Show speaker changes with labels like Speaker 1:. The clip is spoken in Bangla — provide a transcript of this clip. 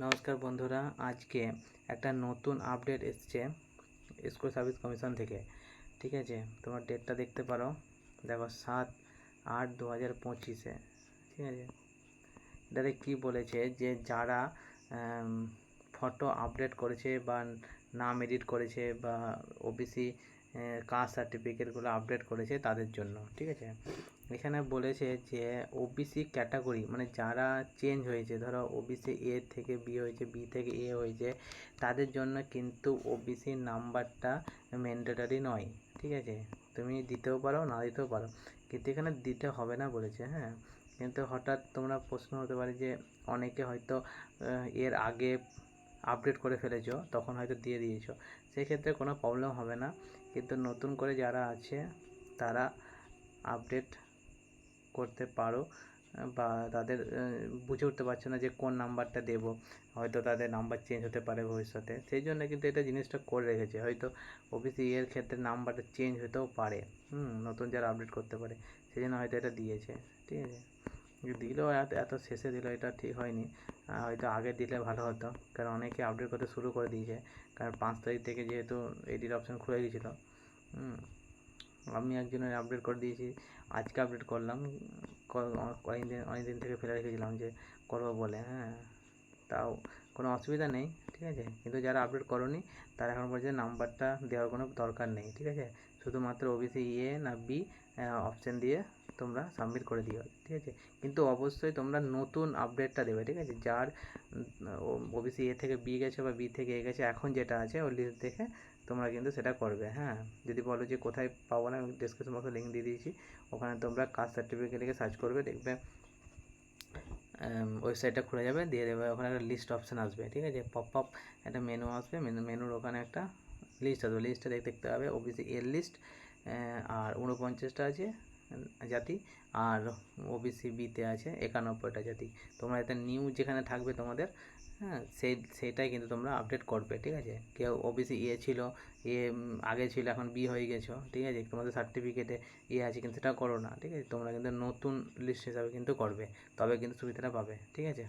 Speaker 1: নমস্কার বন্ধুরা, আজকে একটা নতুন আপডেট এসছে স্কুল সার্ভিস কমিশন থেকে। ঠিক আছে, তোমার ডেটটা দেখতে পারো, দেখো 7/8/2025। ঠিক আছে, এটাতে কী বলেছে যে যারা ফটো আপডেট করেছে বা নাম এডিট করেছে বা ওবিসি কাস্ট সার্টিফিকেটগুলো আপডেট করেছে তাদের জন্য। ঠিক আছে, এখানে বলেছে যে ওবিসি ক্যাটাগরি মানে যারা চেঞ্জ হয়েছে, ধরো ওবিসি এ থেকে বি হয়েছে, বি থেকে এ হয়েছে, তাদের জন্য কিন্তু ওবিসি নাম্বারটা ম্যান্ডেটরি নয়। ঠিক আছে, তুমি দিতেও পারো না দিতেও পারো, কিন্তু এখানে দিতে হবে না বলেছে। হ্যাঁ, কিন্তু হঠাৎ তোমরা প্রশ্ন হতে পারে যে অনেকে হয়তো এর আগে আপডেট করে ফেলেছো, তখন হয়তো দিয়ে দিয়েছো, সেক্ষেত্রে কোনো প্রবলেম হবে না। কিন্তু নতুন করে যারা আছে তারা আপডেট করতে পারো, বা তাদের বুঝে উঠতে পারছে না যে কোন নাম্বারটা দেব, হয়তো তাদের নাম্বার চেঞ্জ হতে পারে ভবিষ্যতে, সেই জন্য কিন্তু এটা জিনিসটা করে রেখেছে। হয়তো ওবিসি এর ক্ষেত্রে নাম্বারটা চেঞ্জ হতেও পারে, নতুন যারা আপডেট করতে পারে, সেই জন্য হয়তো এটা দিয়েছে। ঠিক আছে, দিল এত শেষে দিল, এটা ঠিক হয়নি। হয়তো আগে দিলে ভালো হতো, কারণ অনেকে আপডেট করতে শুরু করে দিয়েছে, কারণ 5 তারিখ থেকে যেহেতু এডিট অপশান খুলে গেছিলো। আমি একজনের আপডেট করে দিয়েছি, আজকে আপডেট করলাম, অনেক দিন থেকে ফেলে রেখেছিলাম যে করবো বলে। হ্যাঁ, তাও কোনো অসুবিধা নেই। ঠিক আছে, কিন্তু যারা আপডেট করোনি তারা এখন পর্যন্ত নাম্বারটা দেওয়ার কোনো দরকার নেই। ঠিক আছে, শুধুমাত্র ওবিসি এ না বি অপশান দিয়ে তোমরা সাবমিট করে দিও। ঠিক আছে, কিন্তু অবশ্যই তোমরা নতুন আপডেটটা দেবে। ঠিক আছে, যার ওবিসি এ থেকে বি গেছে বা বি থেকে এ গেছে, এখন যেটা আছে ওই লিস্ট দেখে তোমরা কিন্তু সেটা করবে। হ্যাঁ, যদি বলো যে কোথায় পাবো না, আমি ডিসক্রিপশন বক্সে লিঙ্ক দিয়ে দিয়েছি, ওখানে তোমরা কাস্ট সার্টিফিকেট লিখে সার্চ করবে, দেখবে ওয়েবসাইটটা খুলে যাবে, দিয়ে দেবে, ওখানে একটা লিস্ট অপশান আসবে। ঠিক আছে, পপ আপ একটা মেনু আসবে, মেনুর ওখানে একটা লিস্ট আসবে, লিস্টটা দেখতে হবে ওবিসি এর লিস্ট, আর 49টা আছে জাতি, আর ওবিসি বিতে আছে 91টা জাতি। তোমরা এতে নিউ যেখানে থাকবে তোমাদের, হ্যাঁ, সেইটাই কিন্তু তোমরা আপডেট করবে। ঠিক আছে, কেউ ওবিসি এ ছিল, এ আগে ছিল, এখন বি হয়ে গেছো, ঠিক আছে, তোমাদের সার্টিফিকেটে এ আছে কিন্তু সেটা করো না। ঠিক আছে, তোমরা কিন্তু নতুন লিস্ট হিসাবে কিন্তু করবে, তবে কিন্তু সুবিধাটা পাবে। ঠিক আছে।